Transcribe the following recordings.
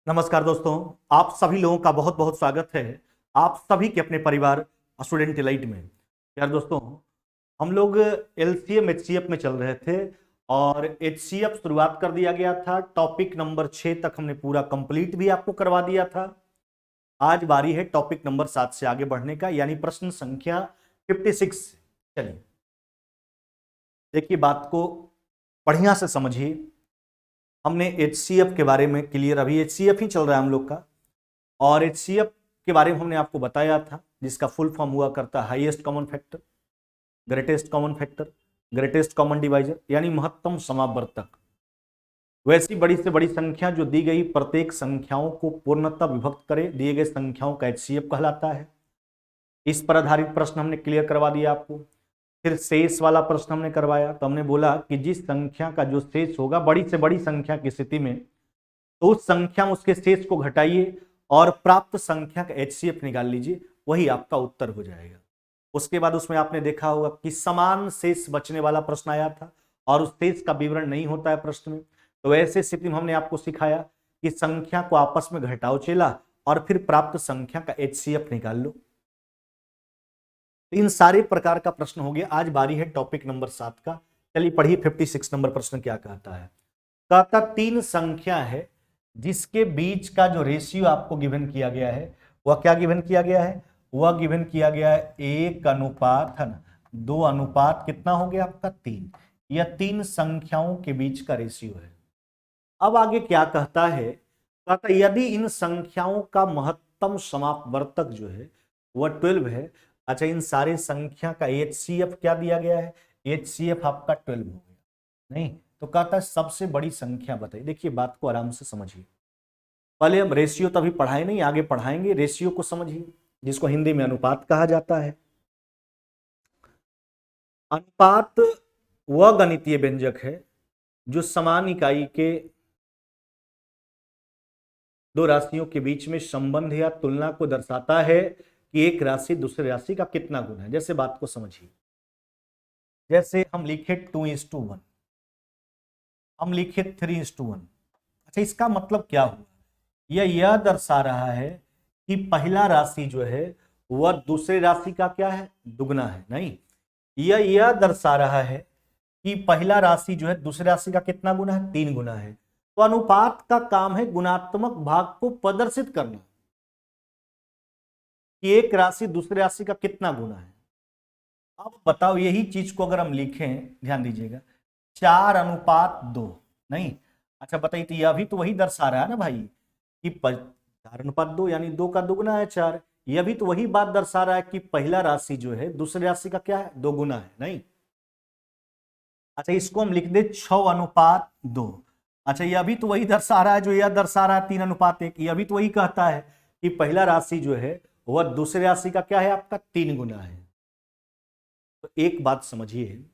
नमस्कार दोस्तों, आप सभी लोगों का बहुत बहुत स्वागत है आप सभी के अपने परिवार स्टूडेंट इलाइट में। यार दोस्तों, हम लोग एलसीएम एचसीएफ में चल रहे थे और एचसीएफ शुरुआत कर दिया गया था। टॉपिक नंबर 6 तक हमने पूरा कंप्लीट भी आपको करवा दिया था। आज बारी है टॉपिक नंबर 7 से आगे बढ़ने का, यानी प्रश्न संख्या 56। चलिए देखिए, बात को बढ़िया से समझिए। हमने एचसीएफ के बारे में क्लियर, अभी एचसीएफ ही चल रहा है हम लोग का, और एचसीएफ के बारे में हमने आपको बताया था, जिसका फुल फॉर्म हुआ करता है highest common factor, greatest common factor, greatest common divisor, यानी महत्तम समावर्तक। वैसी बड़ी से बड़ी संख्या जो दी गई प्रत्येक संख्याओं को पूर्णतः विभक्त करे, दिए गए संख्याओं का एचसीएफ कहलाता है। इस पर आधारित प्रश्न हमने क्लियर करवा दिया आपको। फिर शेष वाला प्रश्न हमने करवाया, तो हमने बोला कि जिस संख्या का जो शेष होगा बड़ी से बड़ी संख्या की स्थिति में, तो उस संख्या में उसके शेष को घटाइए और प्राप्त संख्या का एचसीएफ निकाल लीजिए, वही आपका उत्तर हो जाएगा। उसके बाद उसमें आपने देखा होगा कि समान शेष बचने वाला प्रश्न आया था और उस शेष का विवरण नहीं होता है प्रश्न में। तो ऐसे स्थिति में हमने आपको सिखाया कि संख्या को आपस में घटाओ चेला और फिर प्राप्त संख्या का एचसीएफ निकाल लो। इन सारे प्रकार का प्रश्न हो गया। आज बारी है टॉपिक नंबर 7 का। चलिए पढ़िए 56 नंबर प्रश्न क्या कहता है। कहता 3 संख्या है जिसके बीच का जो रेशियो आपको गिवन किया गया है, वह क्या गिवन किया गया है? वह गिवन किया गया है 1 अनुपात है ना 2 अनुपात कितना हो गया आपका 3। यह 3 संख्याओं के बीच का रेशियो है। अब आगे क्या कहता है? कहता यदि इन संख्याओं का महत्तम समापवर्तक जो है वह 12 है। अच्छा, इन सारे संख्या का एचसीएफ क्या दिया गया है? एचसीएफ आपका 12 हो गया। नहीं तो कहता है सबसे बड़ी संख्या बताइए। देखिए बात को आराम से समझिए। पहले हम रेशियो तो अभी पढ़ाए नहीं, आगे पढ़ाएंगे। रेशियो को समझिए, जिसको हिंदी में अनुपात कहा जाता है। अनुपात वह गणितीय व्यंजक है जो समान इकाई के दो राशियों के बीच में संबंध या तुलना को दर्शाता है कि एक राशि दूसरी राशि का कितना गुना है। जैसे बात को समझिए, जैसे हम लिखे 2:1, हम लिखे 3:1। अच्छा, इसका मतलब क्या हुआ? यह दर्शा रहा है कि पहला राशि जो है वह दूसरी राशि का क्या है? दुगना है। नहीं, यह दर्शा रहा है कि पहला राशि जो है दूसरी राशि का कितना गुना है? 3 गुना है। तो अनुपात का काम है गुणात्मक भाग को प्रदर्शित करना कि एक राशि दूसरी राशि का कितना गुना है। अब बताओ, यही चीज को अगर हम लिखें, ध्यान दीजिएगा, 4:2। नहीं, अच्छा बताइए, तो यह भी तो वही दर्शा रहा है ना भाई कि 4:2 यानी 2 का दुगना है 4। यह भी तो वही बात दर्शा रहा है कि पहला राशि जो है दूसरी राशि का क्या है? 2 गुना है। नहीं, अच्छा इसको हम लिख दे 6:2। अच्छा, यह भी तो वही दर्शा रहा है जो यह दर्शा रहा है 3:1। यह भी तो वही कहता है कि पहला राशि जो है वह दूसरी राशि का क्या है? आपका 3 गुना है। तो एक बात समझिए,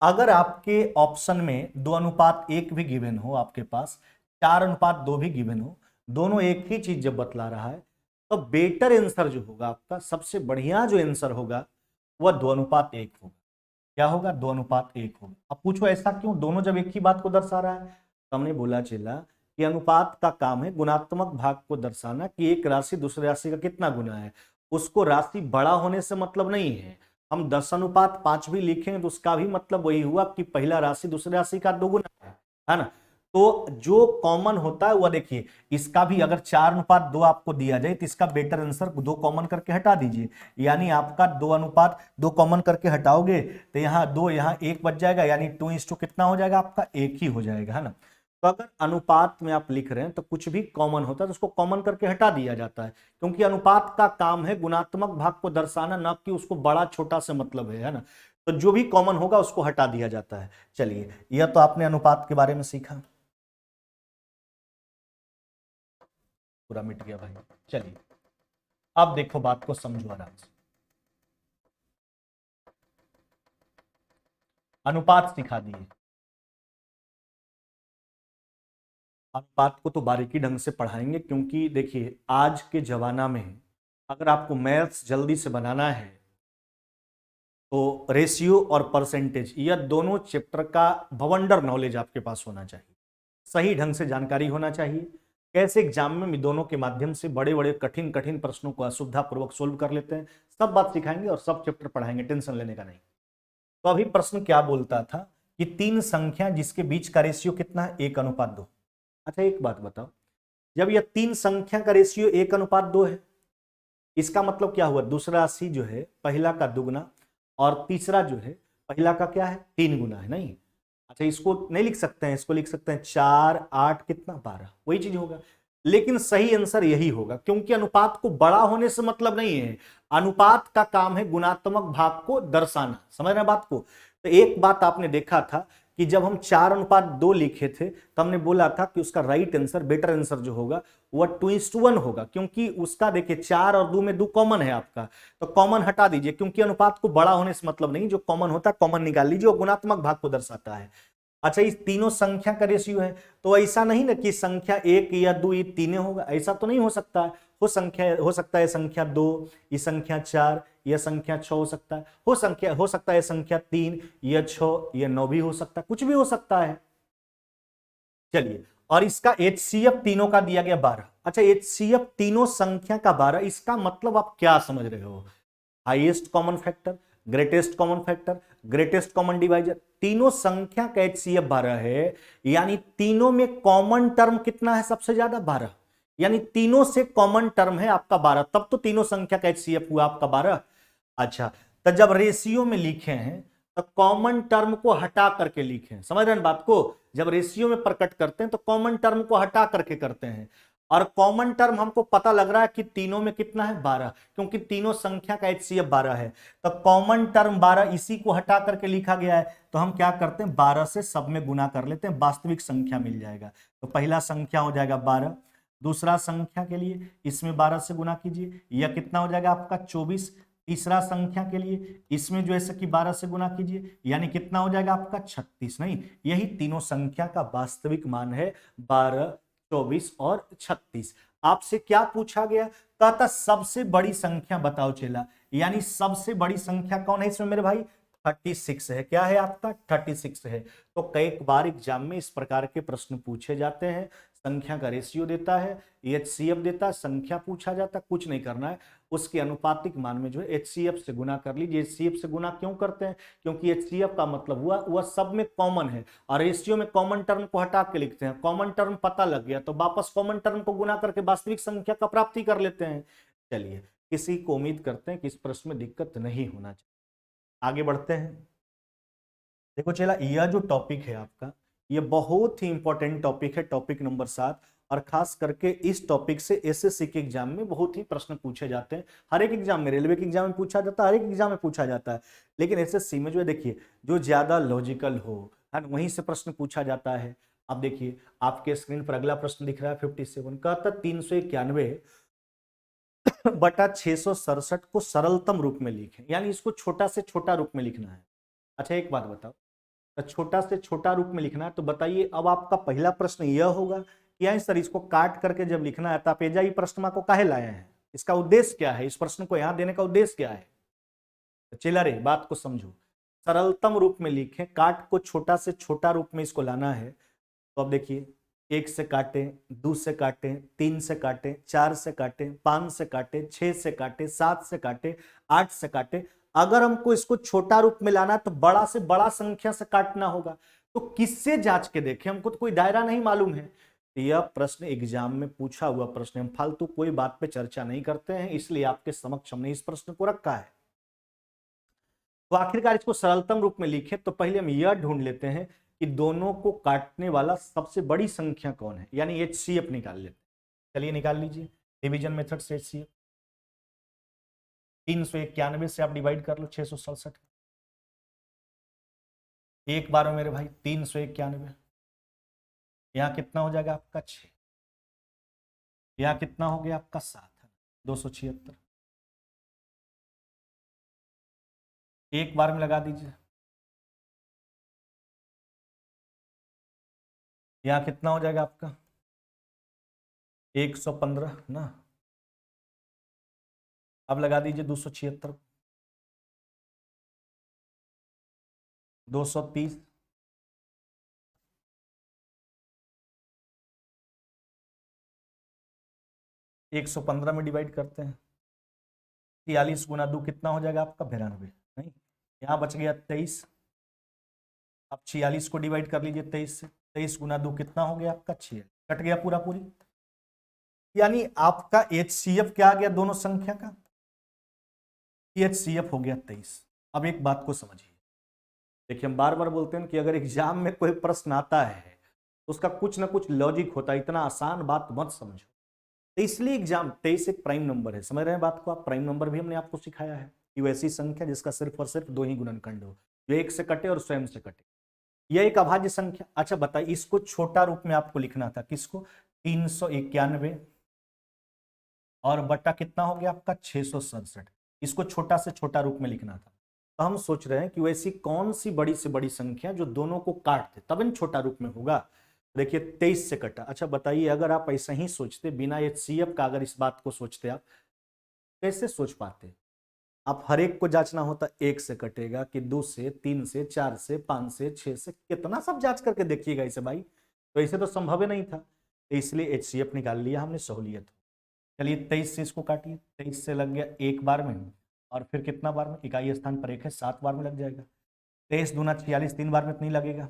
अगर आपके ऑप्शन में 2:1 भी गिवन हो, आपके पास 4:2 भी गिवन हो, दोनों एक ही चीज जब बतला रहा है, तो बेटर आंसर जो होगा आपका, सबसे बढ़िया जो आंसर होगा वह 2:1 होगा। क्या होगा? 2:1 होगा। अब पूछो ऐसा क्यों? दोनों जब एक ही बात को दर्शा रहा है। तो हमने बोला चला कि अनुपात का काम है गुणात्मक भाग को दर्शाना कि एक राशि दूसरी राशि का कितना गुना है। उसको राशि बड़ा होने से मतलब नहीं है। हम 10:5 भी लिखेंगे तो उसका भी मतलब वही हुआ कि पहला राशि दूसरी राशि का 2 गुना है ना। तो जो कॉमन होता है वह देखिए, इसका भी अगर 4:2 आपको दिया जाए तो इसका बेटर आंसर 2 कॉमन करके हटा दीजिए, यानी आपका 2:2 कॉमन करके हटाओगे तो यहाँ 2 यहाँ 1 बच जाएगा, यानी 2:2 कितना हो जाएगा आपका? 1 ही हो जाएगा, है ना। तो अगर अनुपात में आप लिख रहे हैं तो कुछ भी कॉमन होता है तो उसको कॉमन करके हटा दिया जाता है, क्योंकि अनुपात का काम है गुणात्मक भाग को दर्शाना, ना कि उसको बड़ा छोटा से मतलब है ना। तो जो भी कॉमन होगा उसको हटा दिया जाता है। चलिए, यह तो आपने अनुपात के बारे में सीखा, पूरा मिट गया भाई। चलिए अब देखो, बात को समझो आराम से। अनुपात सिखा दिए, अनुपात को तो बारीकी ढंग से पढ़ाएंगे, क्योंकि देखिए आज के जमाना में अगर आपको मैथ्स जल्दी से बनाना है तो रेशियो और परसेंटेज, यह दोनों चैप्टर का बवंडर नॉलेज आपके पास होना चाहिए, सही ढंग से जानकारी होना चाहिए। कैसे एग्जाम में हम दोनों के माध्यम से बड़े बड़े कठिन कठिन प्रश्नों को असुविधा पूर्वक सोल्व कर लेते हैं, सब बात सिखाएंगे और सब चैप्टर पढ़ाएंगे, टेंशन लेने का नहीं। तो अभी प्रश्न क्या बोलता था कि तीन संख्या जिसके बीच का रेशियो कितना है, 1:2। अच्छा एक बात बताओ, जब यह तीन संख्या का रेशियो 1:2 है, इसका मतलब क्या हुआ, दूसरा राशि जो है पहला का दुगना और तीसरा जो है पहला का क्या है, 3 गुना है, नहीं। अच्छा इसको नहीं लिख सकते हैं, इसको लिख सकते हैं 4 8 कितना 12, वही चीज होगा। लेकिन सही आंसर यही होगा, क्योंकि अनुपात को बड़ा होने से मतलब नहीं है, अनुपात का काम है गुणात्मक भाग को दर्शाना, समझ रहे हैं बात को। तो एक बात आपने देखा था कि जब हम 4:2 लिखे थे तो हमने बोला था कि उसका राइट आंसर, बेटर आंसर जो होगा वह 2:1 होगा, क्योंकि उसका देखिए 4 और 2 में 2 कॉमन है आपका, तो कॉमन हटा दीजिए, क्योंकि अनुपात को बड़ा होने से मतलब नहीं, जो कॉमन होता है कॉमन निकाल लीजिए, वो गुणात्मक भाग को दर्शाता है। अच्छा इस तीनों संख्या का रेशियो है, तो ऐसा नहीं ना कि संख्या 1 या 2 ये तीनों होगा, ऐसा तो नहीं हो सकता है। हो सकता है संख्या 2, ये संख्या 4, यह संख्या 6 हो सकता है, हो सकता है संख्या 3, यह 6, यह 9 भी हो सकता है, कुछ भी हो सकता है। चलिए, और इसका HCF तीनों का दिया गया 12। अच्छा HCF तीनों संख्या का 12, इसका मतलब आप क्या समझ रहे हो, highest common factor, greatest common factor, greatest common divisor, तीनों संख्या का HCF 12 है, यानी तीनों में कॉमन टर्म कितना है, सबसे ज्यादा 12, यानी तीनों से कॉमन टर्म है आपका 12, तब तो तीनों संख्या का HCF हुआ आपका 12। अच्छा, तो जब रेशियो में लिखे हैं तो कॉमन टर्म को हटा करके लिखें, समझ रहे हैं बात को, जब रेशियो में प्रकट करते हैं तो कॉमन टर्म को हटा करके करते हैं, और कॉमन टर्म हमको पता लग रहा है कि तीनों में कितना है 12, क्योंकि तीनों संख्या का HCF 12 है, तो कॉमन टर्म 12 इसी को हटा करके लिखा गया है, तो हम क्या करते हैं 12 से सब में गुना कर लेते हैं, वास्तविक संख्या मिल जाएगा। तो पहला संख्या हो जाएगा 12, दूसरा संख्या के लिए इसमें 12 से गुना कीजिए, यह कितना हो जाएगा आपका 24, तीसरा संख्या के लिए इसमें जो है कि 12 से गुना कीजिए, यानी कितना हो जाएगा आपका 36, नहीं, यही तीनों संख्या का वास्तविक मान है 12, 24 और 36। आपसे क्या पूछा गया, कहता सबसे बड़ी संख्या बताओ चेला, यानी सबसे बड़ी संख्या कौन है इसमें मेरे भाई, 36 है, क्या है आपका 36 है। तो कई बार एग्जाम में इस प्रकार के प्रश्न पूछे जाते हैं, संख्या का रेशियो देता है, HCF देता है, संख्या पूछा जाता है, कुछ नहीं करना है, उसके अनुपातिक मान में जो है HCF से गुना कर लीजिए। HCF से गुना क्यों करते हैं, क्योंकि HCF का मतलब हुआ वह सब में कॉमन है, और रेशियो में कॉमन टर्म को हटा के लिखते हैं, कॉमन टर्म पता लग गया तो वापस कॉमन टर्म को गुना करके वास्तविक संख्या का प्राप्ति कर लेते हैं। चलिए, किसी को उम्मीद करते हैं कि इस प्रश्न में दिक्कत नहीं होना चाहिए, आगे बढ़ते हैं। देखो चला, यह जो टॉपिक है आपका, यह बहुत ही इंपॉर्टेंट टॉपिक है, टॉपिक नंबर 7, और खास करके इस टॉपिक से एसएससी के एग्जाम में बहुत ही प्रश्न पूछे जाते हैं। हर एक एग्जाम में, रेलवे के एग्जाम में पूछा जाता है, हर एक एग्जाम में पूछा जाता है, लेकिन एसएससी में जो है देखिए, जो ज्यादा लॉजिकल हो है ना, वहीं से प्रश्न पूछा जाता है। अब देखिए आपके स्क्रीन पर अगला प्रश्न दिख रहा है 57 का, 391 बटा 667 को सरलतम रूप में लिखें, यानी इसको छोटा से छोटा रूप में लिखना है। अच्छा एक बात बताओ, तो छोटा से छोटा रूप में लिखना है, तो बताइए अब आपका पहला प्रश्न यह होगा कि यार सर इसको काट करके जब लिखना है तो आप एजा ही प्रश्न को काहे लाए हैं, इसका उद्देश्य क्या है, इस प्रश्न को यहां देने का उद्देश्य क्या है। तो चला रे बात को समझो, सरलतम रूप में लिखें, काट को छोटा से छोटा रूप में इसको लाना है। तो अब देखिए, 1 से काटे, 2 से काटे, 3 से काटे, 4 से काटे, 5 से काटे, 6 से काटे, 7 से काटे, 8 से काटे, अगर हमको इसको छोटा रूप में लाना है तो बड़ा से बड़ा संख्या से काटना होगा। तो किससे जांच के देखें, हमको तो कोई दायरा नहीं मालूम है। तो यह प्रश्न एग्जाम में पूछा हुआ प्रश्न, हम फालतू कोई बात पे चर्चा नहीं करते हैं, इसलिए आपके समक्ष हमने इस प्रश्न को रखा है। तो आखिरकार इसको सरलतम रूप में लिखें, तो पहले हम यह ढूंढ लेते हैं कि दोनों को काटने वाला सबसे बड़ी संख्या कौन है, यानी HCF निकाल लेते हैं। चलिए निकाल लीजिए, डिवीजन मेथड से HCF। 391 से आप डिवाइड कर लो 667, एक बार में मेरे भाई 391, यहाँ कितना हो जाएगा आपका 6, यहाँ कितना हो गया आपका 7, 276, एक बार में लगा दीजिए, यहाँ कितना हो जाएगा आपका 115 ना, अब लगा दीजिए 276, 230, 115 में डिवाइड करते हैं, 46 गुना 2 कितना हो जाएगा आपका 92, नहीं यहाँ बच गया 23। अब 46 को डिवाइड कर लीजिए 23 से, 23 गुना 2 कितना हो गया आपका 6, कट गया पूरा पूरी। यानी आपका HCF क्या आ गया दोनों संख्या का, HCF हो गया 23। अब एक बात को समझिए, देखिए हम बार बार बोलते हैं कि अगर एग्जाम में कोई प्रश्न आता है उसका कुछ ना कुछ लॉजिक होता है, इतना आसान बात मत समझो। तो इसलिए एग्जाम 23 एक प्राइम नंबर है, समझ रहे हैं बात को आप, प्राइम नंबर भी हमने आपको सिखाया है कि वैसी संख्या जिसका सिर्फ और सिर्फ 2 ही गुणनखंड हो, जो एक से कटे और स्वयं से कटे, यह एक अभाज्य संख्या। अच्छा बताइए, इसको छोटा रूप में आपको लिखना था, किसको, 391 और बटा कितना हो गया आपका 667, इसको छोटा से छोटा रूप में लिखना था। तो हम सोच रहे हैं कि वैसी कौन सी बड़ी से बड़ी संख्या जो दोनों को काट दे तब इन छोटा रूप में होगा। देखिए 23 से कटा। अच्छा बताइए, अगर आप ऐसा ही सोचते बिना HCF का, अगर इस बात को सोचते आप, कैसे सोच पाते? आप हर एक को जांचना होता, 1 से कटेगा कि 2 से, 3 से, 4 से, 5 से, 6 से, कितना सब जांच करके देखिएगा इसे भाई, तो ऐसे तो संभव ही नहीं था। तो इसलिए HCF निकाल लिया हमने सहूलियत। चलिए 23 से इसको काटिए, 23 से लग गया एक बार में, और फिर कितना बार में, इकाई स्थान पर 1 है, 7 बार में लग जाएगा। 23 दूना 46, 3 बार में तो नहीं लगेगा,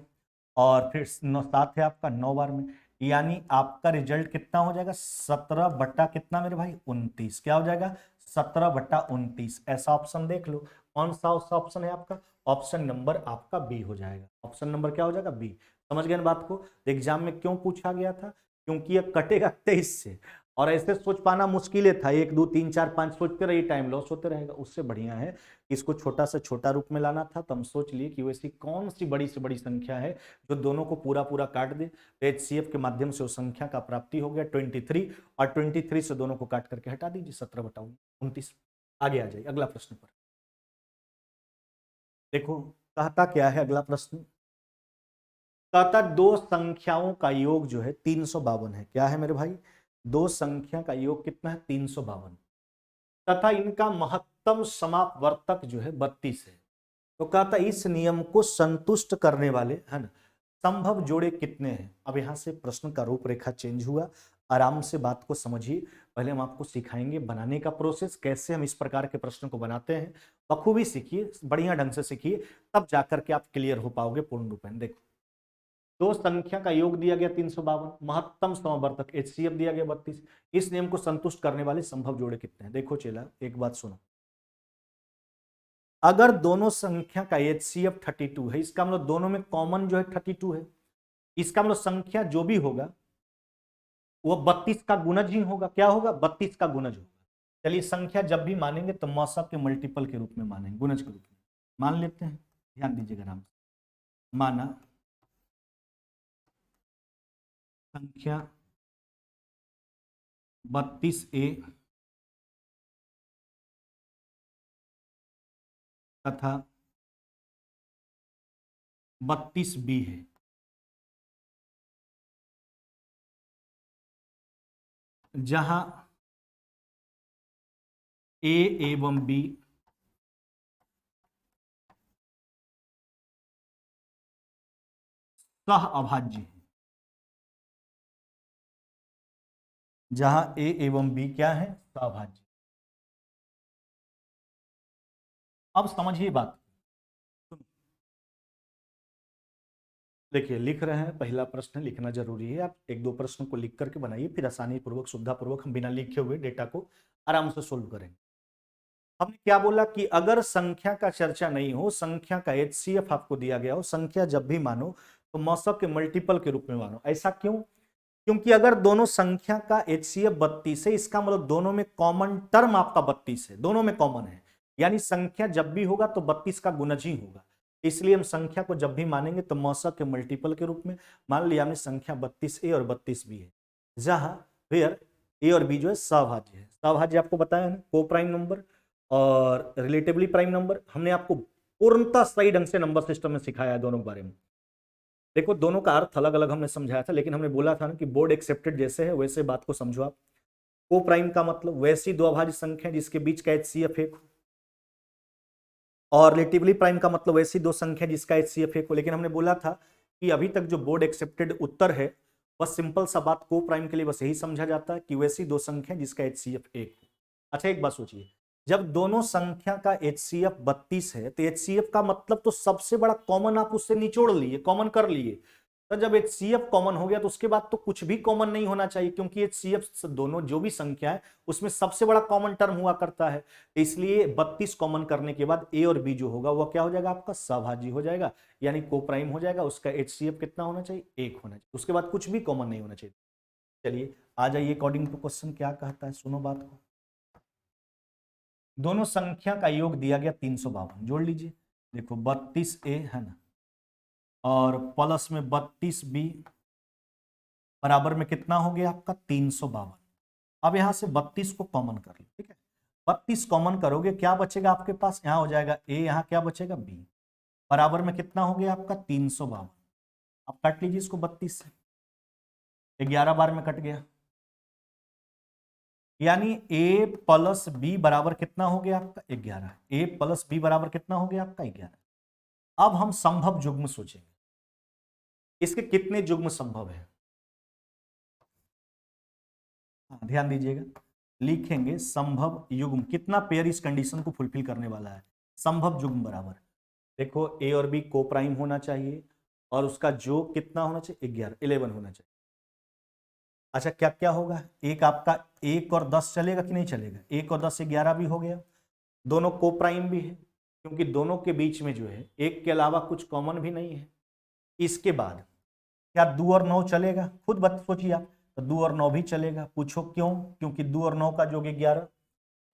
और फिर 9 7 है आपका 9 बार में, यानी आपका रिजल्ट कितना हो जाएगा 17 बट्टा कितना मेरे भाई 29। क्या हो जाएगा 17 बट्टा 29। ऐसा ऑप्शन देख लो, कौन सा ऑप्शन है आपका, ऑप्शन नंबर आपका बी हो जाएगा। ऑप्शन नंबर क्या हो जाएगा, बी। समझ गए ना बात को? एग्जाम में क्यों पूछा गया था, क्योंकि ये कटेगा 23 से, और ऐसे सोच पाना मुश्किल था, 1 2 3 4 5 सोचते रहिए, टाइम लॉस होते रहेगा। उससे बढ़िया है इसको छोटा से छोटा रूप में लाना था। तो हम सोच लिए कि वैसी कौन सी बड़ी से बड़ी संख्या है जो दोनों को पूरा पूरा काट दे। तो HCF के माध्यम से उस संख्या का प्राप्ति हो गया 23, और 23 से दोनों को काट करके हटा दीजिए 17 बटा 29। आगे आ जाइए अगला प्रश्न पर। देखो कहता क्या है अगला प्रश्न, कहता दो संख्याओं का योग जो है 352 है। क्या है मेरे भाई, दो संख्या का योग कितना है 352, तथा इनका महत्तम समापवर्तक जो है 32 है। तो कहता इस नियम को संतुष्ट करने वाले है ना संभव जोड़े कितने हैं। अब यहां से प्रश्न का रूपरेखा चेंज हुआ, आराम से बात को समझिए। पहले हम आपको सिखाएंगे बनाने का प्रोसेस, कैसे हम इस प्रकार के प्रश्न को बनाते हैं, बखूबी सीखिए, बढ़िया ढंग से सीखिए, तब जाकर के आप क्लियर हो पाओगे पूर्ण रूप में। देखो दो संख्या का योग दिया गया 352, महत्तम समवर्तक HCF दिया गया 32, इस नियम को संतुष्ट करने वाले संभव जोड़े कितने हैं। देखो चेला एक बात सुनो, अगर दोनों संख्या का HCF 32 है, इसका मतलब दोनों में कॉमन जो है 32 है, इसका मतलब संख्या जो भी होगा वो 32 का गुणज ही होगा। क्या होगा, 32 का गुणज होगा। चलिए संख्या जब भी मानेंगे तो मौसा के मल्टीपल के रूप में मानेंगे, गुणज के रूप में मान लेते हैं। ध्यान दीजिएगा आराम से, माना संख्या 32A तथा 32B है, जहां A एवं B सह अभाज्य है। जहां A एवं B क्या है, सहअभाज्य। अब समझिए बात, देखिए लिख रहे हैं, पहला प्रश्न लिखना जरूरी है। आप एक दो प्रश्न को लिख करके बनाइए, फिर आसानी पूर्वक सुविधा पूर्वक हम बिना लिखे हुए डेटा को आराम से सोल्व करेंगे। हमने क्या बोला कि अगर संख्या का चर्चा नहीं हो, संख्या का HCF आपको दिया गया हो, संख्या जब भी मानो तो मौसम के मल्टीपल के रूप में मानो। ऐसा क्यों, क्योंकि अगर दोनों संख्या का HCF 32 है, इसका मतलब दोनों में कॉमन टर्म आपका 32 है, दोनों में कॉमन है, यानी संख्या जब भी होगा तो 32 का गुणज ही होगा। इसलिए हम संख्या को जब भी मानेंगे तो मौसम के मल्टीपल के रूप में मान लिया हमने, संख्या 32A और 32B है, जहां वेयर A और B जो है सहभाज्य है। सहभाज्य आपको बताया है ना, को प्राइम नंबर और रिलेटिवली प्राइम नंबर, हमने आपको पूर्णतः सही ढंग से नंबर सिस्टम में सिखाया है दोनों के बारे में। देखो दोनों का अर्थ अलग अलग हमने समझाया था, लेकिन हमने बोला था ना कि बोर्ड एक्सेप्टेड जैसे है वैसे बात को समझो आप। को प्राइम का मतलब वैसी दो अभाज्य संख्या जिसके बीच का HCF 1 हो, और रिलेटिवली प्राइम का मतलब वैसी दो संख्या जिसका HCF 1 हो। लेकिन हमने बोला था कि अभी तक जो बोर्ड एक्सेप्टेड उत्तर है बस सिंपल सा बात को प्राइम के लिए बस यही समझा जाता है कि वैसी दो संख्या जिसका HCF 1 हो। अच्छा एक बात सोचिए, जब दोनों संख्या का HCF 32 है तो HCF का मतलब तो सबसे बड़ा कॉमन आप उससे निचोड़ लिए, कॉमन कर लिए। तो जब HCF कॉमन हो गया तो उसके बाद तो कुछ भी कॉमन नहीं होना चाहिए, क्योंकि HCF दोनों जो भी संख्या है उसमें सबसे बड़ा कॉमन टर्म हुआ करता है। इसलिए 32 कॉमन करने के बाद A और B जो होगा वो क्या हो जाएगा, आपका सहभाजी हो जाएगा, यानी को प्राइम हो जाएगा। उसका HCF कितना होना चाहिए, 1 होना चाहिए। उसके बाद कुछ भी कॉमन नहीं होना चाहिए। चलिए आ जाइए, अकॉर्डिंग टू क्वेश्चन क्या कहता है, सुनो बात को। दोनों संख्या का योग दिया गया 352, जोड़ लीजिए। देखो 32A है ना, और प्लस में 32B बराबर में कितना हो गया आपका 352। अब यहां से 32 को कॉमन कर लो, ठीक है। 32 कॉमन करोगे क्या बचेगा आपके पास, यहां हो जाएगा A, यहां क्या बचेगा B, बराबर में कितना हो गया आपका 352। अब काट लीजिए इसको 32 से, 11 बार में कट गया, यानी A प्लस B बराबर कितना हो गया आपका 11। A प्लस B बराबर कितना हो गया आपका 11। अब हम संभव युग्म सोचेंगे, इसके कितने युग्म संभव है। ध्यान दीजिएगा, लिखेंगे संभव युग्म, कितना पेयर इस कंडीशन को फुलफिल करने वाला है। संभव युग्म बराबर, देखो A और B को प्राइम होना चाहिए और उसका योग कितना होना चाहिए, 11 होना चाहिए। अच्छा क्या क्या होगा, एक आपका 1 और 10 चलेगा कि नहीं चलेगा, 1 और 10 11 भी हो गया। दोनों को प्राइम भी है, क्योंकि दोनों के बीच में जो है एक के अलावा कुछ कॉमन भी नहीं है। इसके बाद क्या 2 और 9 चलेगा, खुद बात सोचिए आप, तो 2 और 9 भी चलेगा। पूछो क्यों, क्योंकि 2 और 9 का योग 11।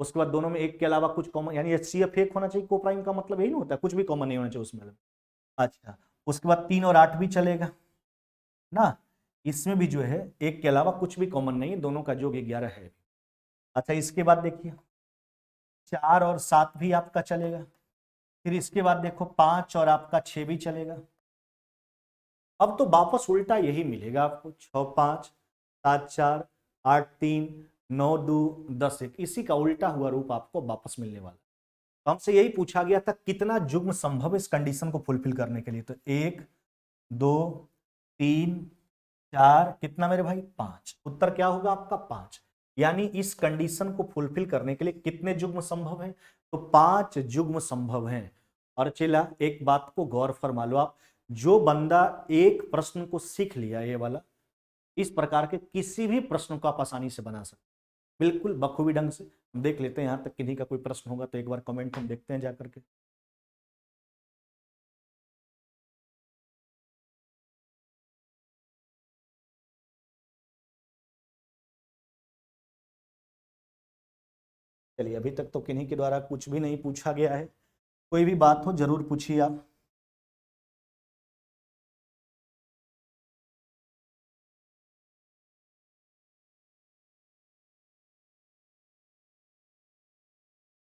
उसके बाद दोनों में एक के अलावा कुछ कॉमन, यानी HCF 1 होना चाहिए। को प्राइम का मतलब यही नहीं होता, कुछ भी कॉमन नहीं होना चाहिए उसमें। अच्छा उसके बाद 3 और 8 भी चलेगा ना, इसमें भी जो है एक के अलावा कुछ भी कॉमन नहीं है, दोनों का योग 11 है। अच्छा इसके बाद देखिए 4 और 7 भी आपका चलेगा। फिर इसके बाद देखो 5 और आपका 6 भी चलेगा। अब तो वापस उल्टा यही मिलेगा आपको, 6 5 7 4 8 3 9 2 10 1, इसी का उल्टा हुआ रूप आपको वापस मिलने वाला। तो हमसे यही पूछा गया था कितना युग्म संभव है इस कंडीशन को फुलफिल करने के लिए, तो 1 2 3 4, कितना मेरे भाई 5। उत्तर क्या होगा आपका 5। यानी इस कंडीशन को फुलफिल करने के लिए कितने युग्म संभव है, तो 5 युग्म संभव हैं। और चला एक बात को गौर फरमा लो आप, जो बंदा एक प्रश्न को सीख लिया ये वाला, इस प्रकार के किसी भी प्रश्न को आप आसानी से बना सकते, बिल्कुल बखूबी ढंग से। हम देख लेते हैं यहां तक किन्हीं का कोई प्रश्न होगा तो एक बार कमेंट हम देखते हैं जाकर के। चलिए अभी तक तो किन्हीं के द्वारा कुछ भी नहीं पूछा गया है, कोई भी बात हो जरूर पूछिए आप।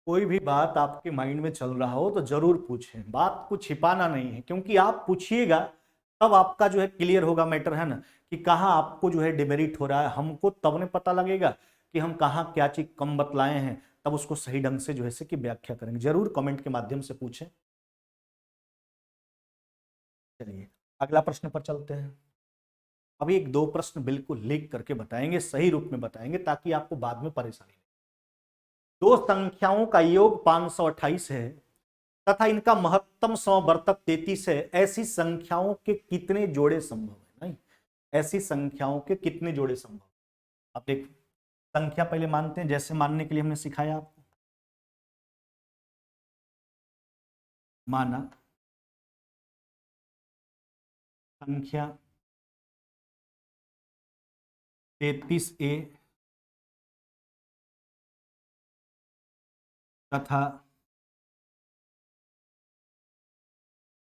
कोई भी बात आपके माइंड में चल रहा हो तो जरूर पूछें, बात को छिपाना नहीं है, क्योंकि आप पूछिएगा तब आपका जो है क्लियर होगा मैटर, है ना, कि कहाँ आपको जो है डिमेरिट हो रहा है। हमको तब ने पता लगेगा कि हम कहाँ क्या चीज कम बतलाए हैं, तब उसको सही ढंग से जो है कि व्याख्या करेंगे। जरूर कमेंट के माध्यम से पूछें। चलिए अगला प्रश्न पर चलते हैं। अभी एक दो प्रश्न बिल्कुल लिख करके बताएंगे, सही रूप में बताएंगे, ताकि आपको बाद में परेशानी नहीं। दो संख्याओं का योग 528 है तथा इनका महत्तम समवर्तक 33 है, ऐसी संख्याओं के कितने जोड़े संभव है। नहीं, ऐसी संख्याओं के कितने जोड़े संभव। अब देखो संख्या पहले मानते हैं, जैसे मानने के लिए हमने सिखाया आपको। माना संख्या 33A तथा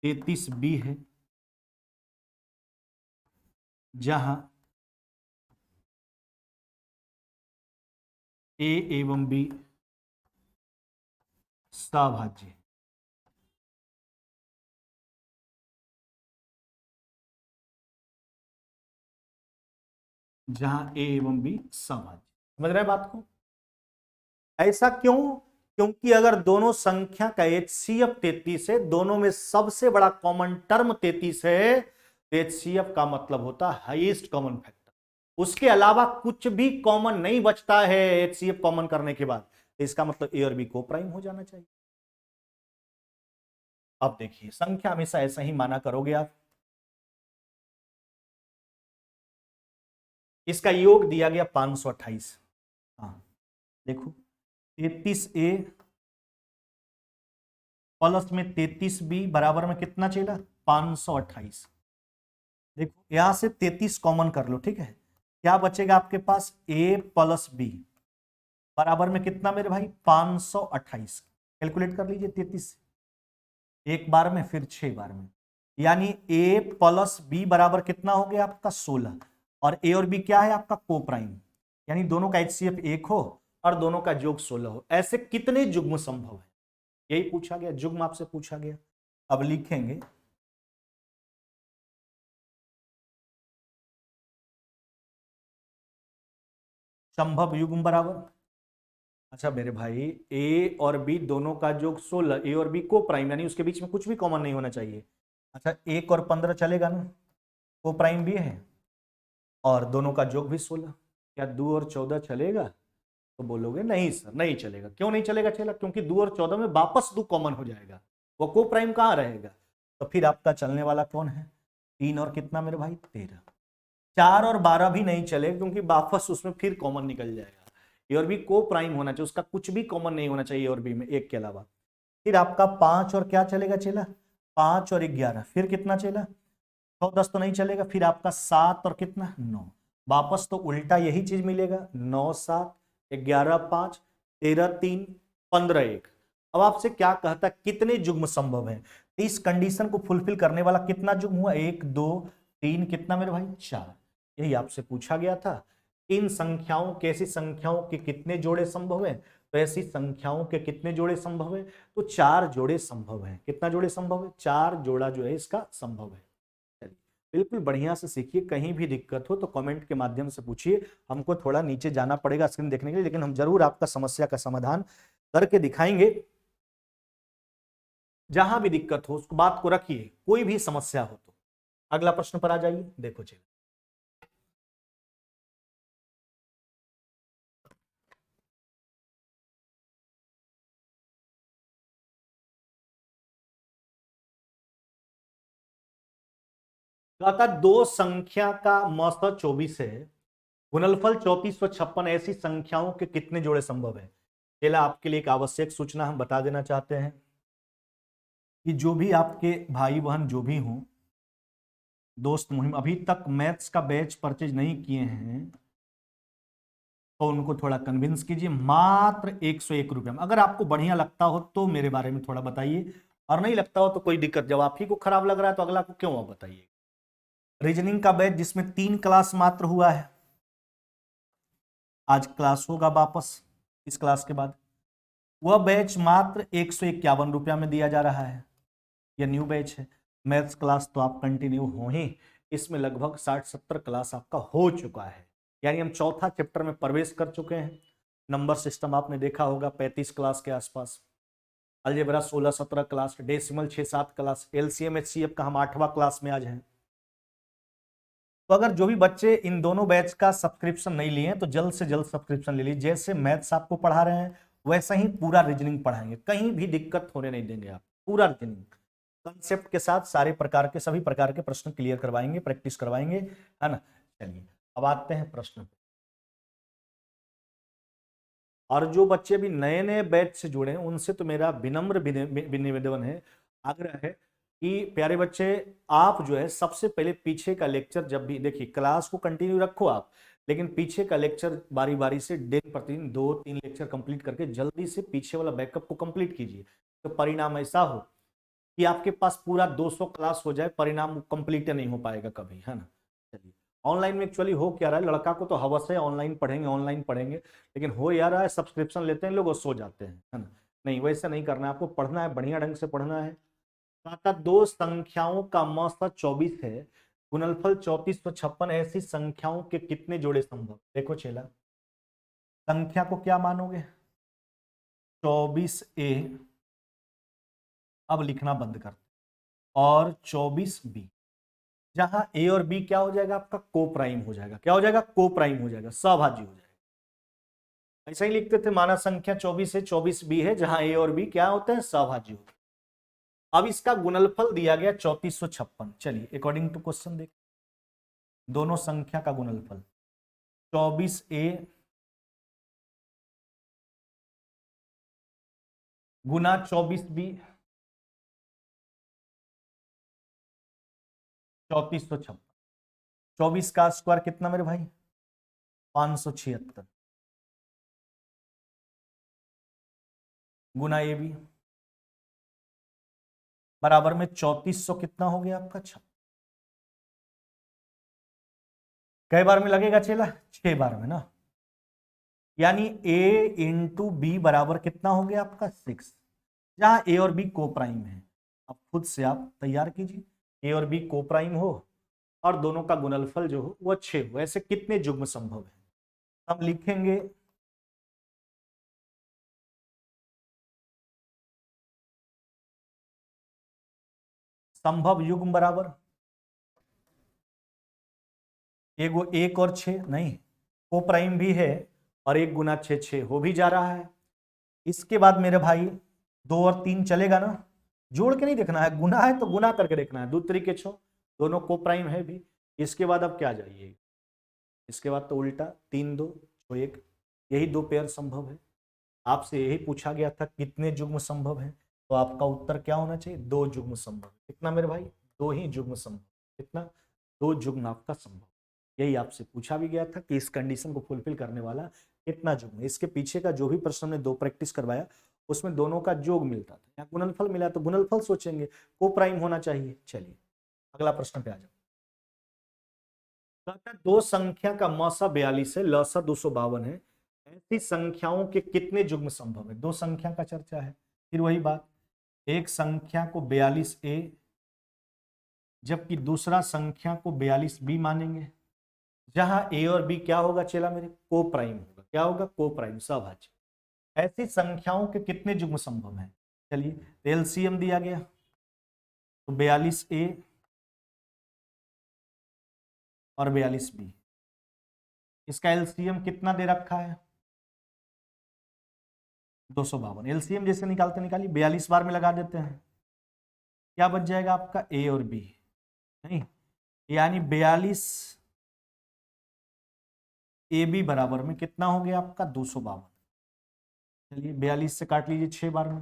33B है, जहां A एवं B सहभाज्य। जहां A एवं B सहभाज्य, समझ रहे हैं बात को। ऐसा क्यों, क्योंकि अगर दोनों संख्या का HCF 33 है, दोनों में सबसे बड़ा कॉमन टर्म 33 है, तो HCF का मतलब होता है हाईएस्ट कॉमन फैक्टर। उसके अलावा कुछ भी कॉमन नहीं बचता है HCF कॉमन करने के बाद, तो इसका मतलब ए और बी को प्राइम हो जाना चाहिए। अब देखिए संख्या हमेशा ऐसा ही माना करोगे आप। इसका योग दिया गया 528। हाँ देखो 33A प्लस में 33B बराबर में कितना चला 528। देखो यहां से 33 कॉमन कर लो, ठीक है, क्या बचेगा आपके पास A प्लस बी बराबर में कितना मेरे भाई 528। कैलकुलेट कर लीजिए 33 एक बार में फिर 6 बार में, यानी A प्लस बी बराबर कितना हो गया आपका 16, और ए और बी क्या है आपका को प्राइम, यानी दोनों का HCF एक हो और दोनों का योग 16 हो। ऐसे कितने युग्म संभव है, यही पूछा गया, युग्म आपसे पूछा गया। अब लिखेंगे संभव युग्म बराबर, अच्छा मेरे भाई ए और बी दोनों का योग 16, ए और बी को प्राइम यानी उसके बीच में कुछ भी कॉमन नहीं होना चाहिए। अच्छा 1 और 15 चलेगा ना, को प्राइम भी है और दोनों का योग भी 16, क्या 2 और 14 चलेगा? तो बोलोगे नहीं सर नहीं चलेगा। क्यों नहीं चलेगा? चलेगा क्योंकि 2 और 14 में वापस 2 कॉमन हो जाएगा, वो को प्राइम कहाँ रहेगा। तो फिर आपका चलने वाला कौन है 3 और कितना मेरे भाई 13। 4 और 12 भी नहीं चलेगा क्योंकि वापस उसमें फिर कॉमन निकल जाएगा। ए और बी को प्राइम होना चाहिए, उसका कुछ भी कॉमन नहीं होना चाहिए ए और बी में एक के अलावा। फिर आपका 5 और क्या चलेगा चला 5 और 11 फिर कितना चला 100 10 तो नहीं चलेगा। फिर आपका 7 और कितना 9, वापस तो उल्टा यही चीज मिलेगा 9 7 11 5 13 3 15 1। अब आपसे क्या कहता कितने युग्म संभव है, तो इस कंडीशन को फुलफिल करने वाला कितना युग्म हुआ 1 2 3 कितना मेरे भाई 4, यही आपसे पूछा गया था। इन संख्याओं कैसी संख्याओं के कितने जोड़े संभव है, तो ऐसी संख्याओं के कितने जोड़े संभव है, तो 4 जोड़े संभव है। कितना जोड़े संभव है 4 जोड़ा जो है इसका संभव है। चलिए बिल्कुल बढ़िया से सीखिए, कहीं भी दिक्कत हो तो कमेंट के माध्यम से पूछिए, हमको थोड़ा नीचे जाना पड़ेगा स्क्रीन देखने के लिए, लेकिन हम जरूर आपका समस्या का समाधान करके दिखाएंगे। जहां भी दिक्कत हो उस बात को रखिए, कोई भी समस्या हो तो। अगला प्रश्न पर आ जाइए, देखो चलिए कहता दो संख्या का मौसम 24 है, गुणनफल 3456, ऐसी संख्याओं के कितने जोड़े संभव है। चला आपके लिए एक आवश्यक सूचना हम बता देना चाहते हैं कि जो भी आपके भाई बहन जो भी हों दोस्त मुहिम अभी तक मैथ्स का बैच परचेज नहीं किए हैं तो उनको थोड़ा कन्विंस कीजिए, मात्र 101 रुपये में। अगर आपको बढ़िया लगता हो तो मेरे बारे में थोड़ा बताइए, और नहीं लगता हो तो कोई दिक्कत, जब आप ही को खराब लग रहा है तो अगला को क्यों आप बताइए। रीजनिंग का बैच जिसमें 3 क्लास मात्र हुआ है, आज क्लास होगा वापस इस क्लास के बाद, वह बैच मात्र 151 रुपया में दिया जा रहा है। यह न्यू बैच है। मैथ्स क्लास तो आप कंटिन्यू हो ही, इसमें लगभग 60-70 क्लास आपका हो चुका है, यानी हम चौथा चैप्टर में प्रवेश कर चुके हैं। नंबर सिस्टम आपने देखा होगा 35 क्लास के आसपास, algebra 16-17 class, decimal 6-7 class, LCM HCF का हम 8वां क्लास में आज हैं। तो अगर जो भी बच्चे इन दोनों बैच का सब्सक्रिप्शन नहीं लिए हैं तो जल्द से जल्द सब्सक्रिप्शन ले लीजिए। जैसे मैथ्स आपको पढ़ा रहे हैं वैसा ही पूरा रीजनिंग पढ़ाएंगे, कहीं भी दिक्कत होने नहीं देंगे। आप पूरा रीजनिंग कंसेप्ट के साथ सारे प्रकार के सभी प्रकार के प्रश्न क्लियर करवाएंगे, प्रैक्टिस करवाएंगे, है ना। चलिए अब आते हैं प्रश्न पे। और जो बच्चे भी नए नए बैच से जुड़े हैं उनसे तो मेरा विनम्र निवेदन है, आग्रह है कि प्यारे बच्चे आप जो है सबसे पहले पीछे का लेक्चर, जब भी देखिए क्लास को कंटिन्यू रखो आप, लेकिन पीछे का लेक्चर बारी बारी से दिन प्रतिदिन 2-3 लेक्चर कंप्लीट करके जल्दी से पीछे वाला बैकअप को कंप्लीट कीजिए। तो परिणाम ऐसा हो कि आपके पास पूरा 200 क्लास हो जाए, परिणाम कंप्लीट नहीं हो पाएगा कभी, है ना। चलिए ऑनलाइन में एक्चुअली हो क्या रहा है, लड़का को तो हवस है ऑनलाइन पढ़ेंगे, लेकिन हो यार रहा है सब्सक्रिप्शन लेते हैं लोग और सो जाते हैं, है ना। नहीं वैसे नहीं करना है, आपको पढ़ना है, बढ़िया ढंग से पढ़ना है। कहता दो संख्याओं का मौसा 24 है, गुणनफल 3456, ऐसी संख्याओं के कितने जोड़े संभव। देखो चेला संख्या को क्या मानोगे 24A, अब लिखना बंद कर, और 24B, जहां ए और बी क्या हो जाएगा आपका, को प्राइम हो जाएगा। क्या हो जाएगा, को प्राइम हो जाएगा, सहभाज्य हो जाएगा। ऐसा ही लिखते थे, माना संख्या 24 है, 24 बी है, जहां ए और बी क्या होते हैं, सहभाज्य होते हैं। अब इसका गुणनफल दिया गया 3456। चलिए अकॉर्डिंग टू क्वेश्चन देख, दोनों संख्या का गुणनफल 24a गुना 24b 3456। 24 का स्क्वायर कितना मेरे भाई, 576 गुना ए बी बराबर में 3400 कितना हो गया आपका, 6। कई बार में लगेगा चेला, 6 बार में ना, यानी ए इंटू बी बराबर कितना हो गया आपका 6, जहां ए और बी को प्राइम है। अब खुद से आप तैयार कीजिए, ए और बी को प्राइम हो और दोनों का गुणनफल जो हो वो 6 हो। ऐसे कितने युग्म संभव है, हम लिखेंगे संभव युग्म बराबर एगो 1 और 6, नहीं को प्राइम भी है और 1 गुना 6 6 हो भी जा रहा है। इसके बाद मेरे भाई 2 और 3 चलेगा ना, जोड़ के नहीं देखना है, गुना है तो गुना करके देखना है, 2 तरीके 6, दोनों को प्राइम है भी। इसके बाद अब क्या जाइए, इसके बाद तो उल्टा 3 2 6 1, यही 2 पेयर संभव है। आपसे यही पूछा गया था कितने युग्म संभव है, तो आपका उत्तर क्या होना चाहिए, 2 युग्म संभव। कितना मेरे भाई, 2 ही युग्म संभव। कितना, 2 युग्म आपका संभव। यही आपसे पूछा भी गया था कि इस कंडीशन को फुलफिल करने वाला कितना युग्म। इसके पीछे का जो भी प्रश्न हमने 2 प्रैक्टिस करवाया उसमें दोनों का योग मिलता था, यहाँ गुणनफल मिला तो गुणनफल सोचेंगे, को प्राइम होना चाहिए। चलिए अगला प्रश्न पे आ जाओ। कहता है दो संख्या का मौसा 42 है, लौसा 252 है, ऐसी संख्याओं के कितने युग्म संभव है। दो संख्या का चर्चा है, फिर वही बात, एक संख्या को 42a जबकि दूसरा संख्या को 42b मानेंगे, जहां ए और बी क्या होगा चेला मेरे, को प्राइम होगा। क्या होगा, को प्राइम, सहभाज्य। ऐसी संख्याओं के कितने युग्म संभव हैं। चलिए एलसीएम दिया गया तो 42a और 42b, इसका एलसीएम कितना दे रखा है, 252। एलसीएम जैसे निकालते निकालिए, 42 बार में लगा देते हैं, क्या बच जाएगा आपका, ए और बी, नहीं यानी 42 ए बी बराबर में कितना हो गया आपका 252। चलिए 42 से काट लीजिए 6 बार में,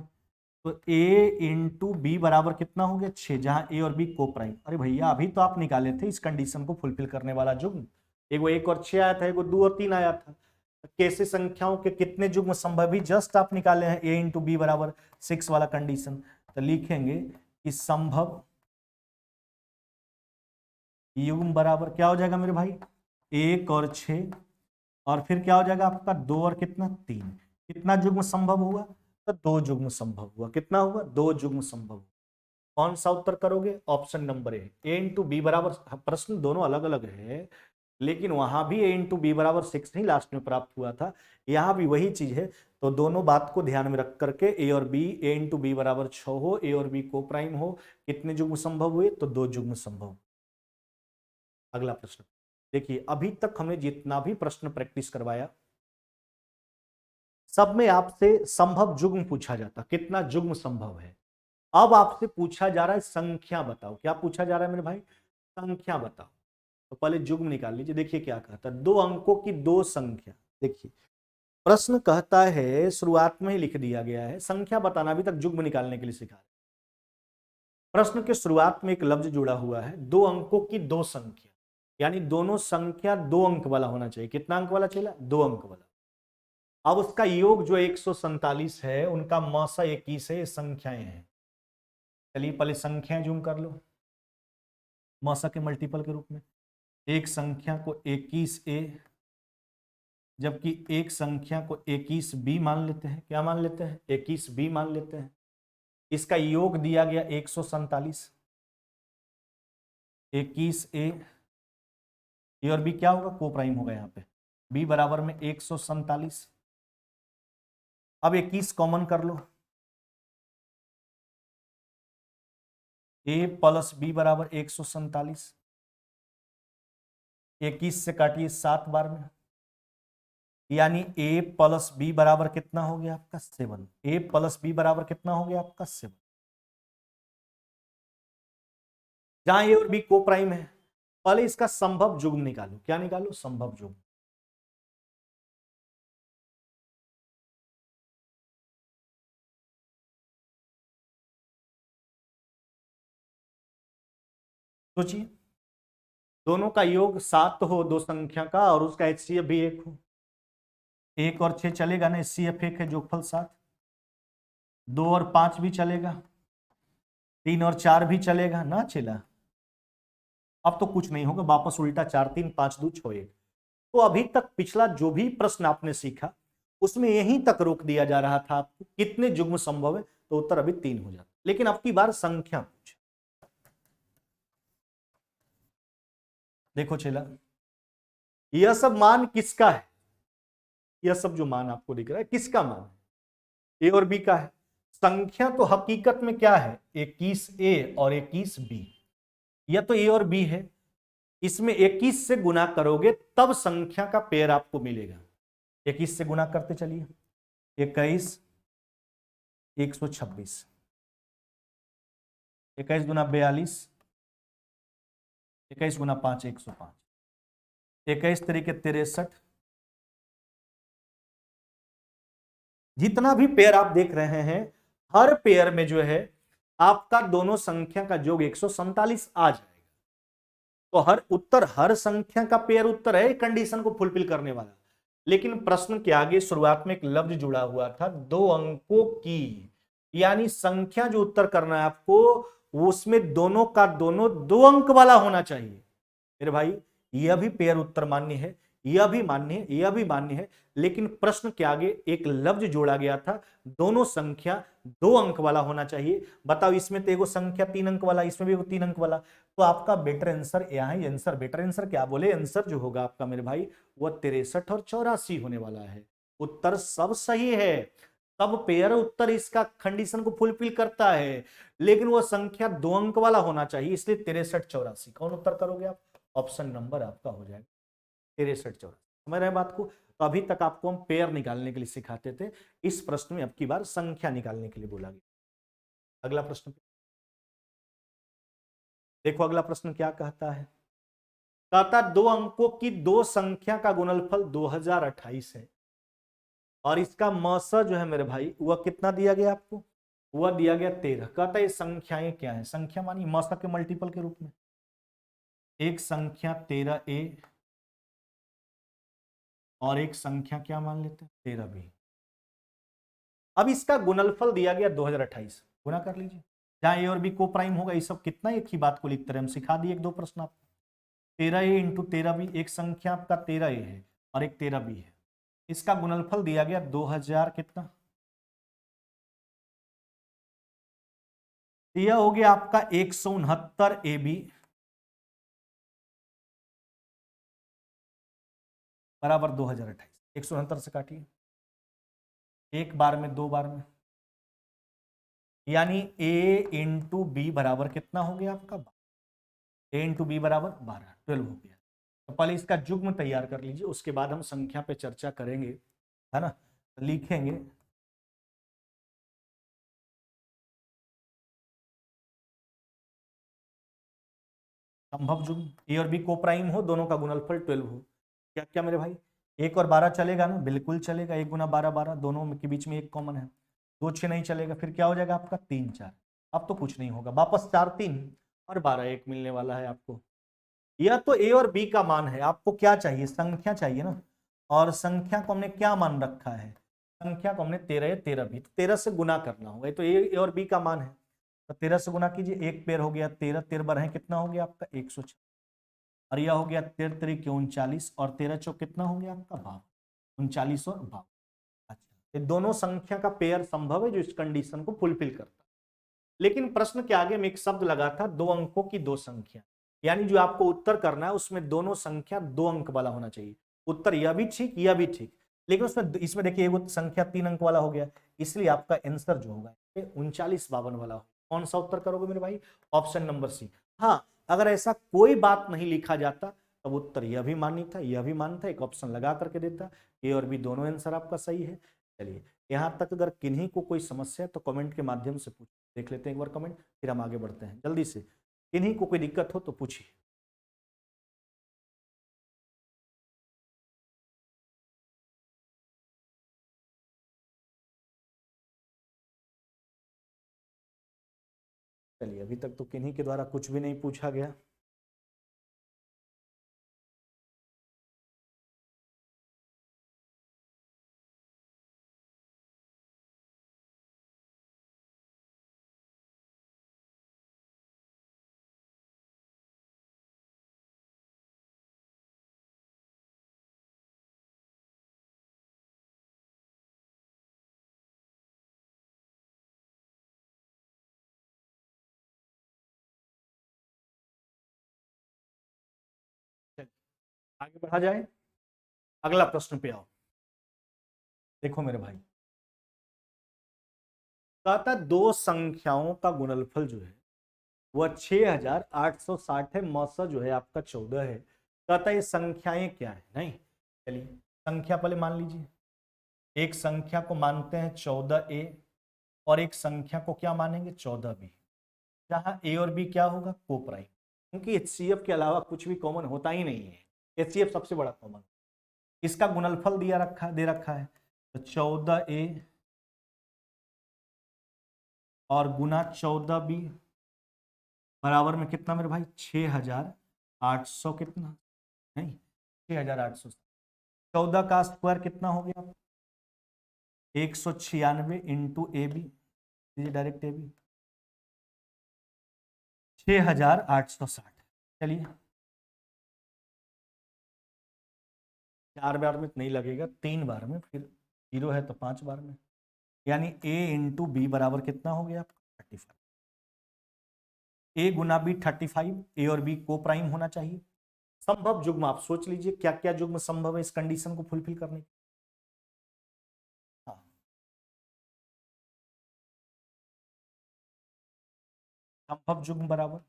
तो ए इंटू बी बराबर कितना हो गया 6, जहां ए और बी को प्राइम। अरे भैया अभी तो आप निकाले थे इस कंडीशन को फुलफिल करने वाला युग्म, एगो 1 और 6 आया था, एगो 2 और 3 आया था। कैसे संख्याओं के कितने युग्म संभव भी जस्ट आप निकाले हैं, ए इंटू बी बराबर 6 वाला कंडीशन। तो लिखेंगे कि संभव युग्म बराबर क्या हो जाएगा मेरे भाई, 1 और 6, और फिर क्या हो जाएगा आपका 2 और कितना 3। कितना युग्म संभव हुआ, तो 2 युग्म संभव हुआ। कितना हुआ, 2 युग्म संभव। कौन सा उत्तर करोगे, option number a into b बराबर। प्रश्न दोनों अलग अलग है, लेकिन वहां भी ए इंटू बी बराबर 6 नहीं लास्ट में प्राप्त हुआ था, यहां भी वही चीज है। तो दोनों बात को ध्यान में रख करके ए और बी, ए इंटू बी बराबर 6 हो, ए और बी को प्राइम हो, कितने युग्म संभव हुए, तो 2 युग्म संभव। अगला प्रश्न देखिए, अभी तक हमने जितना भी प्रश्न प्रैक्टिस करवाया सब में आपसे संभव युग्म पूछा जाता, कितना युग्म संभव है। अब आपसे पूछा जा रहा है संख्या बताओ। क्या पूछा जा रहा है मेरे भाई, संख्या बताओ। तो पहले युग्म निकाल लीजिए। देखिए क्या कहता है, 2 अंकों की 2 संख्या। देखिए प्रश्न कहता है, शुरुआत में ही लिख दिया गया है, संख्या बताना, अभी तक युग्म निकालने के लिए सिखा। प्रश्न के शुरुआत में एक लफ्ज जुड़ा हुआ है, 2 अंकों की 2 संख्या, यानी दोनों संख्या 2 अंक वाला होना चाहिए। कितना अंक वाला चला, 2 अंक वाला। अब उसका योग जो 147 है, उनका मौसा 21 है, ये संख्याएं हैं। चलिए पहले संख्याएं जूम कर लो, मौसा के मल्टीपल के रूप में। एक संख्या को 21a जबकि एक संख्या को 21b मान लेते हैं। क्या मान लेते हैं, 21b मान लेते हैं। इसका योग दिया गया 147, 21a, ए और बी क्या होगा, को प्राइम होगा यहाँ पे, b बराबर में 147। अब 21 कॉमन कर लो, a प्लस बी बराबर 147, 21 से काटिए 7 बार में, यानी a प्लस बी बराबर कितना हो गया आपका 7। a प्लस बी बराबर कितना हो गया आपका 7। जहां ए और बी को प्राइम है, पहले इसका संभव युग्म निकालो। क्या निकालो? संभव युग्म। सोचिए, दोनों का योग 7 हो दो संख्या का, और उसका HCF भी 1 हो। 1 और 6 चलेगा ना, HCF 1 है, जोगफल 7। 2 और 5 भी चलेगा, 3 और 4 भी चलेगा ना, चला। अब तो कुछ नहीं होगा, वापस उल्टा 4 3 5 2 6 1। तो अभी तक पिछला जो भी प्रश्न आपने सीखा उसमें यहीं तक रोक दिया जा रहा था आपको, कितने युग्म संभव है, तो उत्तर अभी 3 हो जाता। लेकिन अब की बार संख्या पूछे। देखो चला, यह सब मान किसका है? यह सब जो मान आपको दिख रहा है किसका मान है? ए और बी का है। संख्या तो हकीकत में क्या है? 21A और 21B। यह तो ए और बी है, इसमें 21 से गुना करोगे तब संख्या का पेयर आपको मिलेगा। 21 से गुना करते चलिए, 21 126, 21 गुना 42, 21 गुना 5 105, 21 तरीके 63। जितना भी पेयर आप देख रहे हैं, हर पेयर में जो है आपका दोनों संख्या का योग 147 आ जाएगा। तो हर उत्तर, हर संख्या का पेयर उत्तर है कंडीशन को फुलफिल करने वाला। लेकिन प्रश्न के आगे शुरुआत में एक लफ्ज जुड़ा हुआ था, 2 अंकों की, यानी संख्या जो उत्तर करना है आपको, उसमें दोनों का दोनों 2 अंक वाला होना चाहिए। मेरे भाई, यह भी पेयर उत्तर मान्य है, यह भी मान्य है, यह भी मान्य है, लेकिन प्रश्न के आगे एक लफ्ज जोड़ा गया था, दोनों संख्या 2 अंक वाला होना चाहिए। बताओ, इसमें तो एगो संख्या 3 अंक वाला, इसमें भी एगो 3 अंक वाला, तो आपका बेटर आंसर यहाँ ही आंसर, बेटर आंसर क्या बोले, आंसर जो होगा आपका मेरे भाई वह 63 और 84 होने वाला है। उत्तर सब सही है, सब पेयर उत्तर इसका कंडीशन को फुलफिल करता है, लेकिन वह संख्या 2 अंक वाला होना चाहिए, इसलिए 63 84। कौन उत्तर करोगे आप? ऑप्शन नंबर आपका हो जाएगा 63 84। समझ रहे बात को? तो अभी तक आपको हम पेयर निकालने के लिए सिखाते थे, इस प्रश्न में अब की बार संख्या निकालने के लिए बोला गया। अगला प्रश्न देखो, अगला प्रश्न क्या कहता है? कहता 2 अंकों की 2 संख्या का गुणनफल 2028 है, और इसका मौसा जो है मेरे भाई वह कितना दिया गया आपको? वह दिया गया 13। कहता है ये संख्याएं क्या है? संख्या मानी मौसा के मल्टीपल के रूप में। एक संख्या 13A और एक संख्या क्या मान लेते हैं 13B। अब इसका गुणनफल दिया गया 2028, गुना कर लीजिए। जहां ए और बी को प्राइम होगा, ये सब कितना एक ही बात को लिखते रहे, हम सिखा दिए 1 2 प्रश्न आपको। 13A इंटू 13B, एक संख्या आपका 13A है और एक 13B है, इसका गुणनफल दिया गया 2000 कितना, यह हो गया आपका 169AB बराबर 2028। 169 से काटिए, एक बार में 2 बार में, यानी A इंटू बी बराबर कितना हो गया आपका? A इंटू बी बराबर 12, 12 हो गया। तो पहले इसका युग्म तैयार कर लीजिए, उसके बाद हम संख्या पे चर्चा करेंगे, है ना। तो लिखेंगे संभव युग्म, ए और बी को प्राइम हो, दोनों का गुणनफल 12 हो। क्या क्या मेरे भाई? 1 और 12 चलेगा ना? बिल्कुल चलेगा। 1 गुना 12 12, दोनों के बीच में 1 कॉमन है। 2 6 नहीं चलेगा, फिर क्या हो जाएगा आपका 3 4। अब तो कुछ नहीं होगा, वापस 4 3 और 12 1 मिलने वाला है आपको। यह तो ए और बी का मान है, आपको क्या चाहिए? संख्या चाहिए ना। और संख्या को हमने क्या मान रखा है? संख्या को हमने 13 13 भी, तो 13 से गुना करना होगा। तो ए और बी का मान है, तो 13 से गुना कीजिए, एक पेयर हो गया 13, 13 बार है कितना हो गया आपका 106, और यह हो गया 13 3 39, और 13 चौक कितना हो गया आपका 52, 39 और 52। अच्छा, ये दोनों संख्या का पेयर संभव है जो इस कंडीशन को फुलफिल करता है। लेकिन प्रश्न के आगे में एक शब्द लगा था 2 अंकों की 2 संख्या, यानी जो आपको उत्तर करना है उसमें दोनों संख्या 2 अंक वाला होना चाहिए। उत्तर यह भी ठीक, यह भी ठीक, लेकिन उसमें इसमें देखिए एक संख्या 3 अंक वाला हो गया, इसलिए आपका आंसर जो होगा 39 52 वाला होगा। कौन सा उत्तर करोगे मेरे भाई? Option number c. हाँ, अगर ऐसा कोई बात नहीं लिखा जाता तब उत्तर यह भी मान्य था, यह भी मान्य था, एक ऑप्शन लगा करके देता, ए और बी दोनों आंसर आपका सही है। चलिए यहाँ तक अगर किन्हीं को कोई समस्या है तो कमेंट के माध्यम से पूछ देख लेते हैं एक बार कमेंट, फिर हम आगे बढ़ते हैं जल्दी से। किन्हीं को कोई दिक्कत हो तो पूछिए। चलिए अभी तक तो किन्हीं के द्वारा कुछ भी नहीं पूछा गया। आगे बढ़ा जाए, अगला प्रश्न पे आओ। देखो मेरे भाई, कहता दो संख्याओं का गुणनफल जो है वह 6860 है, मौसा जो है आपका 14 है। कहता ये संख्याएं क्या है, नहीं चलिए संख्या पहले मान लीजिए। एक संख्या को मानते हैं 14a और एक संख्या को क्या मानेंगे 14b, जहां ए और बी क्या होगा को प्राइम, क्योंकि एचसीएफ के अलावा कुछ भी कॉमन होता ही नहीं है, एचसीएफ सबसे बड़ा कॉमन। इसका गुणनफल दिया रखा दे रखा है, तो 14a और गुना 14b बराबर में कितना मेरे भाई 6800, कितना नहीं 6800। 14 का स्क्वायर कितना हो गया 196 into a b, direct a b 6860। चलिए 4 बार में नहीं लगेगा, 3 बार में, फिर 0 है तो 5 बार में, यानी a इंटू बी बराबर कितना हो गया आपका 35। ए गुना बी 35, ए और बी को प्राइम होना चाहिए। संभव युग्म आप सोच लीजिए क्या क्या युग्म संभव है इस कंडीशन को फुलफिल करने की। हाँ संभव युग्म बराबर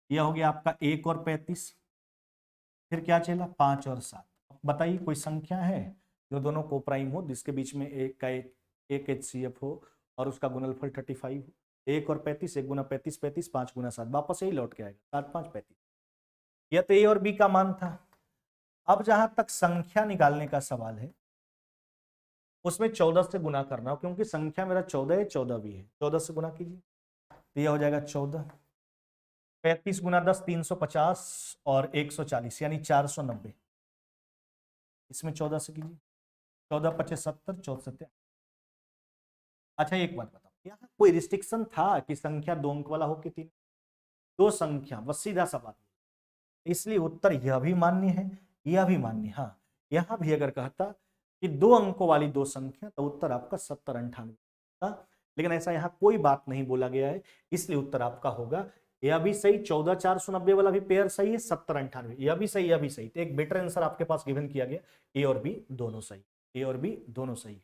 यह हो गया आपका 1 और 35, फिर क्या चला 5 और 7। बताइए कोई संख्या है जो दोनों को प्राइम हो, जिसके बीच में एक का एक एचसीएफ हो और उसका गुणनफल 35 हो। 1 और 35, 1 गुना 35 35, 5 गुना 7, वापस यही लौट के आएगा 7 5 35। यह तो ए और बी का मान था। अब जहां तक संख्या निकालने का सवाल है उसमें 14 से गुना करना हो, क्योंकि संख्या मेरा 14 है, 14 भी है, 14 से गुना कीजिए तो यह हो जाएगा 14। 35 गुना 10 350 और 140 यानी 490, इसमें 14 से कीजिए 14 25 70 14। अच्छा एक बात बताओ, यहाँ कोई रिस्ट्रिक्शन था कि संख्या 2 अंक वाला हो कि 3? दो संख्या, बस सीधा सा बात, इसलिए उत्तर यह भी मान्य है यह भी मान्य। हाँ यहां भी अगर कहता कि 2 अंकों वाली दो संख्या तो उत्तर आपका 70 98 था, लेकिन ऐसा यहाँ कोई बात नहीं बोला गया है, इसलिए उत्तर आपका होगा यह भी सही 14 490 वाला भी पेयर सही है, 70 98 यह भी सही, यह भी सही। तो एक बेटर आंसर आपके पास गिवन किया गया, ए और बी दोनों सही, ए और बी दोनों सही है।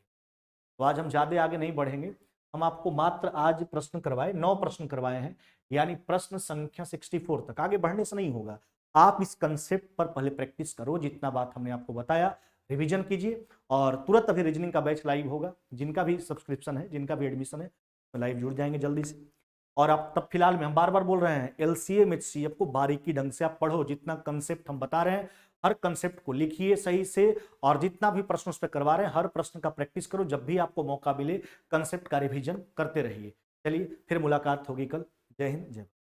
तो आज हम ज्यादा आगे नहीं बढ़ेंगे, हम आपको मात्र आज प्रश्न करवाए 9 प्रश्न करवाए हैं, यानी प्रश्न संख्या 64 तक, आगे बढ़ने से नहीं होगा। आप इस कंसेप्ट पर पहले प्रैक्टिस करो, जितना बात हमने आपको बताया रिवीजन कीजिए, और तुरंत अभी रीजनिंग का बैच लाइव होगा, जिनका भी सब्सक्रिप्शन है जिनका भी एडमिशन है लाइव जुड़ जाएंगे जल्दी से। और आप तब फिलहाल में हम बार बार बोल रहे हैं एलसीएम एचसीएफ को बारीकी ढंग से आप पढ़ो, जितना कंसेप्ट हम बता रहे हैं हर कंसेप्ट को लिखिए सही से, और जितना भी प्रश्न उस पर करवा रहे हैं हर प्रश्न का प्रैक्टिस करो, जब भी आपको मौका मिले कंसेप्ट का रिवीजन करते रहिए। चलिए फिर मुलाकात होगी कल। जय हिंद जय भारत।